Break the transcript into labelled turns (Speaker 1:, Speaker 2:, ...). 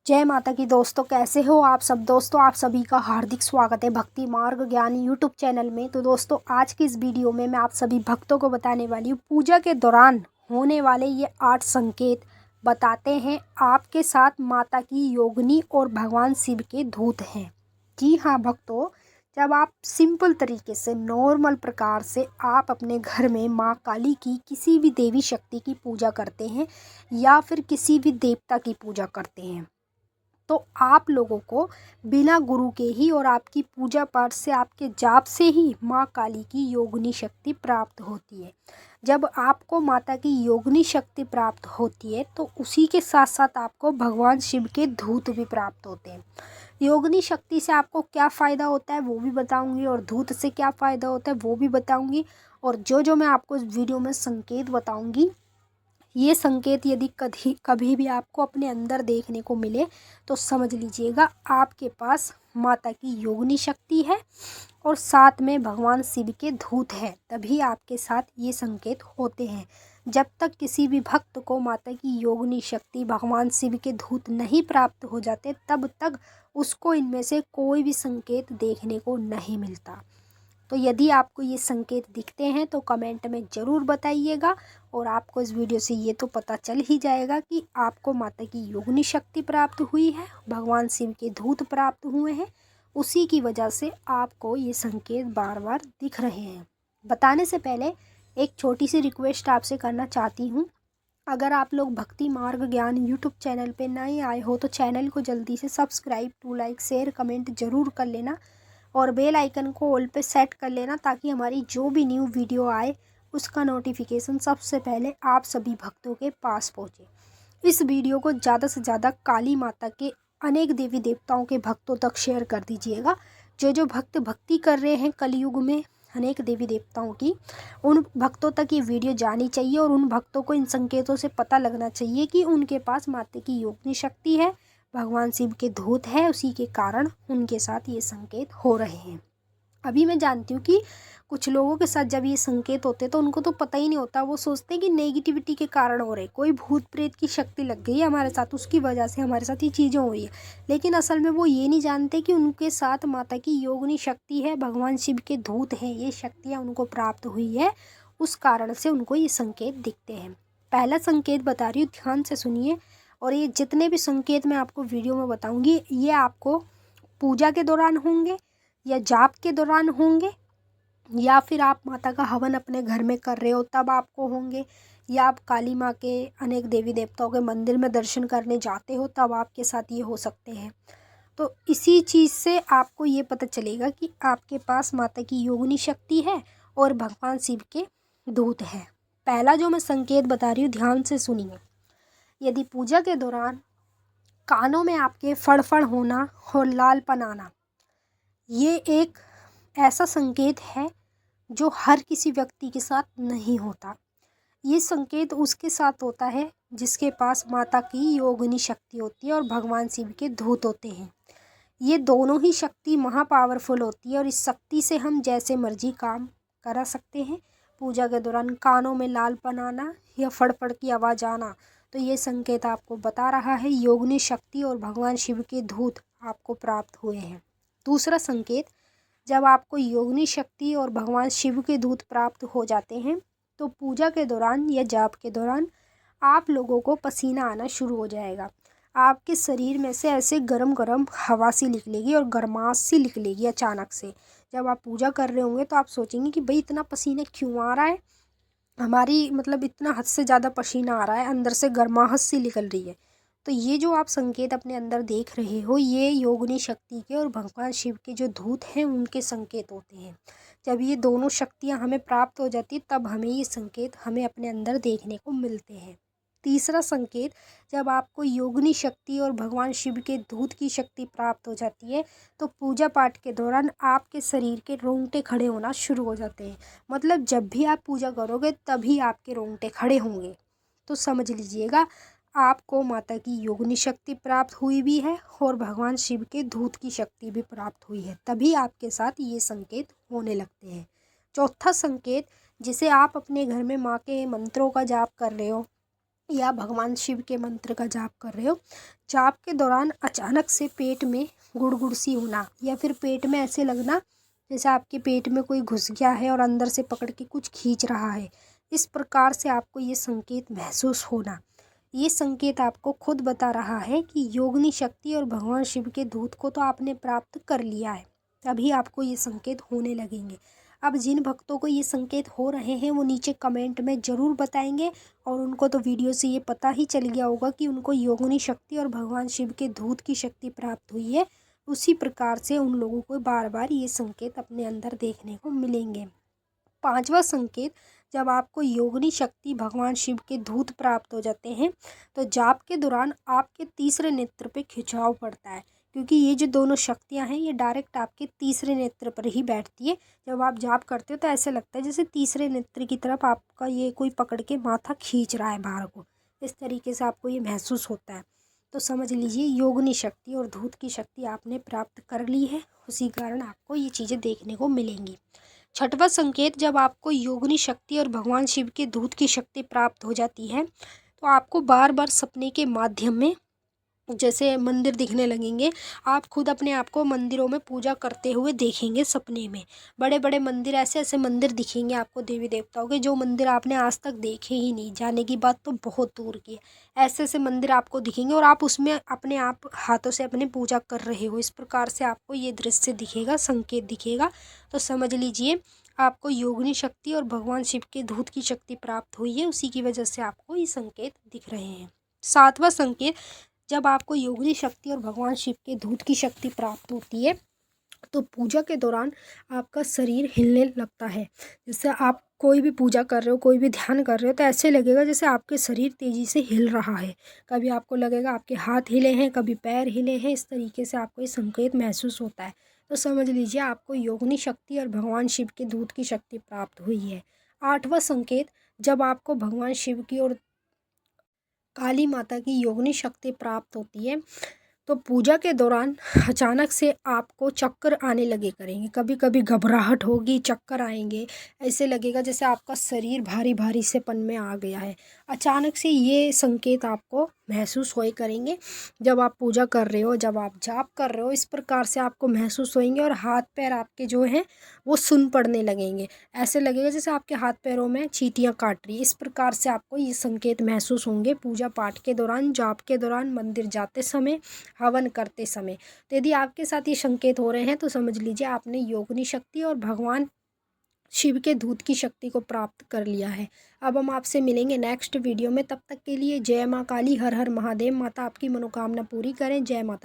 Speaker 1: जय माता की दोस्तों, कैसे हो आप सब। दोस्तों, आप सभी का हार्दिक स्वागत है भक्ति मार्ग ज्ञान यूट्यूब चैनल में। तो दोस्तों, आज की इस वीडियो में मैं आप सभी भक्तों को बताने वाली हूँ पूजा के दौरान होने वाले ये 8 संकेत बताते हैं आपके साथ माता की योगिनी और भगवान शिव के दूत हैं। जी हाँ भक्तों, जब आप सिंपल तरीके से नॉर्मल प्रकार से आप अपने घर में माँ काली की किसी भी देवी शक्ति की पूजा करते हैं या फिर किसी भी देवता की पूजा करते हैं, तो आप लोगों को बिना गुरु के ही और आपकी पूजा पाठ से, आपके जाप से ही माँ काली की योगिनी शक्ति प्राप्त होती है। जब आपको माता की योगिनी शक्ति प्राप्त होती है तो उसी के साथ साथ आपको भगवान शिव के दूत भी प्राप्त होते हैं। योगिनी शक्ति से आपको क्या फ़ायदा होता है वो भी बताऊंगी, और दूत से क्या फ़ायदा होता है वो भी बताऊंगी। और जो मैं आपको इस वीडियो में संकेत बताऊंगी, ये संकेत यदि कभी कभी भी आपको अपने अंदर देखने को मिले तो समझ लीजिएगा आपके पास माता की योगिनी शक्ति है और साथ में भगवान शिव के दूत है, तभी आपके साथ ये संकेत होते हैं। जब तक किसी भी भक्त को माता की योगिनी शक्ति, भगवान शिव के दूत नहीं प्राप्त हो जाते, तब तक उसको इनमें से कोई भी संकेत देखने को नहीं मिलता। तो यदि आपको ये संकेत दिखते हैं तो कमेंट में ज़रूर बताइएगा, और आपको इस वीडियो से ये तो पता चल ही जाएगा कि आपको माता की योगिनी शक्ति प्राप्त हुई है, भगवान शिव के दूत प्राप्त हुए हैं, उसी की वजह से आपको ये संकेत बार बार दिख रहे हैं। बताने से पहले एक छोटी सी रिक्वेस्ट आपसे करना चाहती हूँ। अगर आप लोग भक्ति मार्ग ज्ञान यूट्यूब चैनल पे नए आए हो तो चैनल को जल्दी से subscribe, to like, share, comment ज़रूर कर लेना, और बेल आइकन को ऑल पे सेट कर लेना, ताकि हमारी जो भी न्यू वीडियो आए उसका नोटिफिकेशन सबसे पहले आप सभी भक्तों के पास पहुँचे। इस वीडियो को ज़्यादा से ज़्यादा काली माता के अनेक देवी देवताओं के भक्तों तक शेयर कर दीजिएगा। जो भक्त भक्ति कर रहे हैं कलयुग में अनेक देवी देवताओं की, उन भक्तों तक ये वीडियो जानी चाहिए, और उन भक्तों को इन संकेतों से पता लगना चाहिए कि उनके पास माता की योगिनी शक्ति है, भगवान शिव के दूत है, उसी के कारण उनके साथ ये संकेत हो रहे हैं। अभी मैं जानती हूँ कि कुछ लोगों के साथ जब ये संकेत होते हैं तो उनको तो पता ही नहीं होता, वो सोचते हैं कि नेगेटिविटी के कारण हो रहे, कोई भूत प्रेत की शक्ति लग गई है हमारे साथ, उसकी वजह से हमारे साथ ये चीज़ें हो रही है। लेकिन असल में वो ये नहीं जानते कि उनके साथ माता की योगिनी शक्ति है, भगवान शिव के दूत हैं, ये शक्तियाँ उनको प्राप्त हुई है, उस कारण से उनको ये संकेत दिखते हैं। पहला संकेत बता रही हूँ, ध्यान से सुनिए। और ये जितने भी संकेत मैं आपको वीडियो में बताऊँगी, ये आपको पूजा के दौरान होंगे या जाप के दौरान होंगे, या फिर आप माता का हवन अपने घर में कर रहे हो तब आपको होंगे, या आप काली माँ के अनेक देवी देवताओं के मंदिर में दर्शन करने जाते हो तब आपके साथ ये हो सकते हैं। तो इसी चीज़ से आपको ये पता चलेगा कि आपके पास माता की योगिनी शक्ति है और भगवान शिव के दूत हैं। पहला जो मैं संकेत बता रही हूँ, ध्यान से सुनिए। यदि पूजा के दौरान कानों में आपके फड़फड़ होना और लालपन आना, ये एक ऐसा संकेत है जो हर किसी व्यक्ति के साथ नहीं होता। ये संकेत उसके साथ होता है जिसके पास माता की योगिनी शक्ति होती है और भगवान शिव के दूत होते हैं। ये दोनों ही शक्ति महा पावरफुल होती है, और इस शक्ति से हम जैसे मर्जी काम करा सकते हैं। पूजा के दौरान कानों में लालपन आना या फड़फड़ की आवाज़ आना, तो ये संकेत आपको बता रहा है योगिनी शक्ति और भगवान शिव के दूत आपको प्राप्त हुए हैं। दूसरा संकेत, जब आपको योगिनी शक्ति और भगवान शिव के दूत प्राप्त हो जाते हैं तो पूजा के दौरान या जाप के दौरान आप लोगों को पसीना आना शुरू हो जाएगा। आपके शरीर में से ऐसे गरम गरम हवा सी निकलेगी और गर्माश सी निकलेगी अचानक से। जब आप पूजा कर रहे होंगे तो आप सोचेंगे कि भाई इतना पसीना क्यों आ रहा है, हमारी मतलब इतना हद से ज़्यादा पसीना आ रहा है, अंदर से गर्माहट सी निकल रही है। तो ये जो आप संकेत अपने अंदर देख रहे हो, ये योगिनी शक्ति के और भगवान शिव के जो दूत हैं उनके संकेत होते हैं। जब ये दोनों शक्तियाँ हमें प्राप्त हो जाती तब हमें ये संकेत हमें अपने अंदर देखने को मिलते हैं। तीसरा संकेत, जब आपको योगिनी शक्ति और भगवान शिव के दूत की शक्ति प्राप्त हो जाती है तो पूजा पाठ के दौरान आपके शरीर के रोंगटे खड़े होना शुरू हो जाते हैं। मतलब जब भी आप पूजा करोगे तभी आपके रोंगटे खड़े होंगे। तो समझ लीजिएगा आपको माता की योगिनी शक्ति प्राप्त हुई भी है और भगवान शिव के दूत की शक्ति भी प्राप्त हुई है, तभी आपके साथ ये संकेत होने लगते हैं। चौथा संकेत, जिसे आप अपने घर में माँ के मंत्रों का जाप कर रहे हो या भगवान शिव के मंत्र का जाप कर रहे हो, जाप के दौरान अचानक से पेट में गुड़गुड़ सी होना या फिर पेट में ऐसे लगना जैसे आपके पेट में कोई घुस गया है और अंदर से पकड़ के कुछ खींच रहा है, इस प्रकार से आपको ये संकेत महसूस होना, ये संकेत आपको खुद बता रहा है कि योगिनी शक्ति और भगवान शिव के दूत को तो आपने प्राप्त कर लिया है। तभी आपको ये संकेत होने लगेंगे। अब जिन भक्तों को ये संकेत हो रहे हैं वो नीचे कमेंट में ज़रूर बताएंगे, और उनको तो वीडियो से ये पता ही चल गया होगा कि उनको योगिनी शक्ति और भगवान शिव के दूत की शक्ति प्राप्त हुई है। उसी प्रकार से उन लोगों को बार बार ये संकेत अपने अंदर देखने को मिलेंगे। पांचवा संकेत, जब आपको योगिनी शक्ति भगवान शिव के दूत प्राप्त हो जाते हैं तो जाप के दौरान आपके तीसरे नेत्र पे खिंचाव पड़ता है, क्योंकि ये जो दोनों शक्तियां हैं ये डायरेक्ट आपके तीसरे नेत्र पर ही बैठती है। जब आप जाप करते हो तो ऐसे लगता है जैसे तीसरे नेत्र की तरफ आपका ये कोई पकड़ के माथा खींच रहा है बाहर को, इस तरीके से आपको ये महसूस होता है। तो समझ लीजिए योगिनी शक्ति और दूत की शक्ति आपने प्राप्त कर ली है, उसी कारण आपको ये चीज़ें देखने को मिलेंगी। छठवां संकेत, जब आपको योगिनी शक्ति और भगवान शिव के दूत की शक्ति प्राप्त हो जाती है तो आपको बार बार सपने के माध्यम में जैसे मंदिर दिखने लगेंगे। आप खुद अपने आप को मंदिरों में पूजा करते हुए देखेंगे सपने में। बड़े बड़े मंदिर, ऐसे ऐसे मंदिर दिखेंगे आपको देवी देवताओं के, जो मंदिर आपने आज तक देखे ही नहीं, जाने की बात तो बहुत दूर की है। ऐसे ऐसे मंदिर आपको दिखेंगे और आप उसमें अपने आप हाथों से अपनी पूजा कर रहे हो। इस प्रकार से आपको ये दृश्य दिखेगा, संकेत दिखेगा। तो समझ लीजिए आपको योगिनी शक्ति और भगवान शिव के दूत की शक्ति प्राप्त हुई है, उसी की वजह से आपको ये संकेत दिख रहे हैं। सातवां संकेत, जब आपको योगिनी शक्ति और भगवान शिव के दूत की शक्ति प्राप्त होती है तो पूजा के दौरान आपका शरीर हिलने लगता है। जैसे आप कोई भी पूजा कर रहे हो, कोई भी ध्यान कर रहे हो, तो ऐसे लगेगा जैसे आपके शरीर तेज़ी से हिल रहा है। कभी आपको लगेगा आपके हाथ हिले हैं, कभी पैर हिले हैं, इस तरीके से आपको ये संकेत महसूस होता है। तो समझ लीजिए आपको योगिनी शक्ति और भगवान शिव के दूत की शक्ति प्राप्त हुई है। आठवां संकेत, जब आपको भगवान शिव की और काली माता की योगिनी शक्ति प्राप्त होती है तो पूजा के दौरान अचानक से आपको चक्कर आने लगे करेंगे। कभी कभी घबराहट होगी, चक्कर आएंगे, ऐसे लगेगा जैसे आपका शरीर भारी भारी सेपन में आ गया है। अचानक से ये संकेत आपको महसूस होए करेंगे जब आप पूजा कर रहे हो, जब आप जाप कर रहे हो, इस प्रकार से आपको महसूस होएंगे। और हाथ पैर आपके जो हैं वो सुन पड़ने लगेंगे, ऐसे लगेगा जैसे आपके हाथ पैरों में चींटियाँ काट रही। इस प्रकार से आपको ये संकेत महसूस होंगे पूजा पाठ के दौरान, जाप के दौरान, मंदिर जाते समय, हवन करते समय। तो यदि आपके साथ ये संकेत हो रहे हैं तो समझ लीजिए आपने योगिनी शक्ति और भगवान शिव के दूत की शक्ति को प्राप्त कर लिया है। अब हम आपसे मिलेंगे नेक्स्ट वीडियो में, तब तक के लिए जय माँ काली, हर हर महादेव। माता आपकी मनोकामना पूरी करें। जय माता।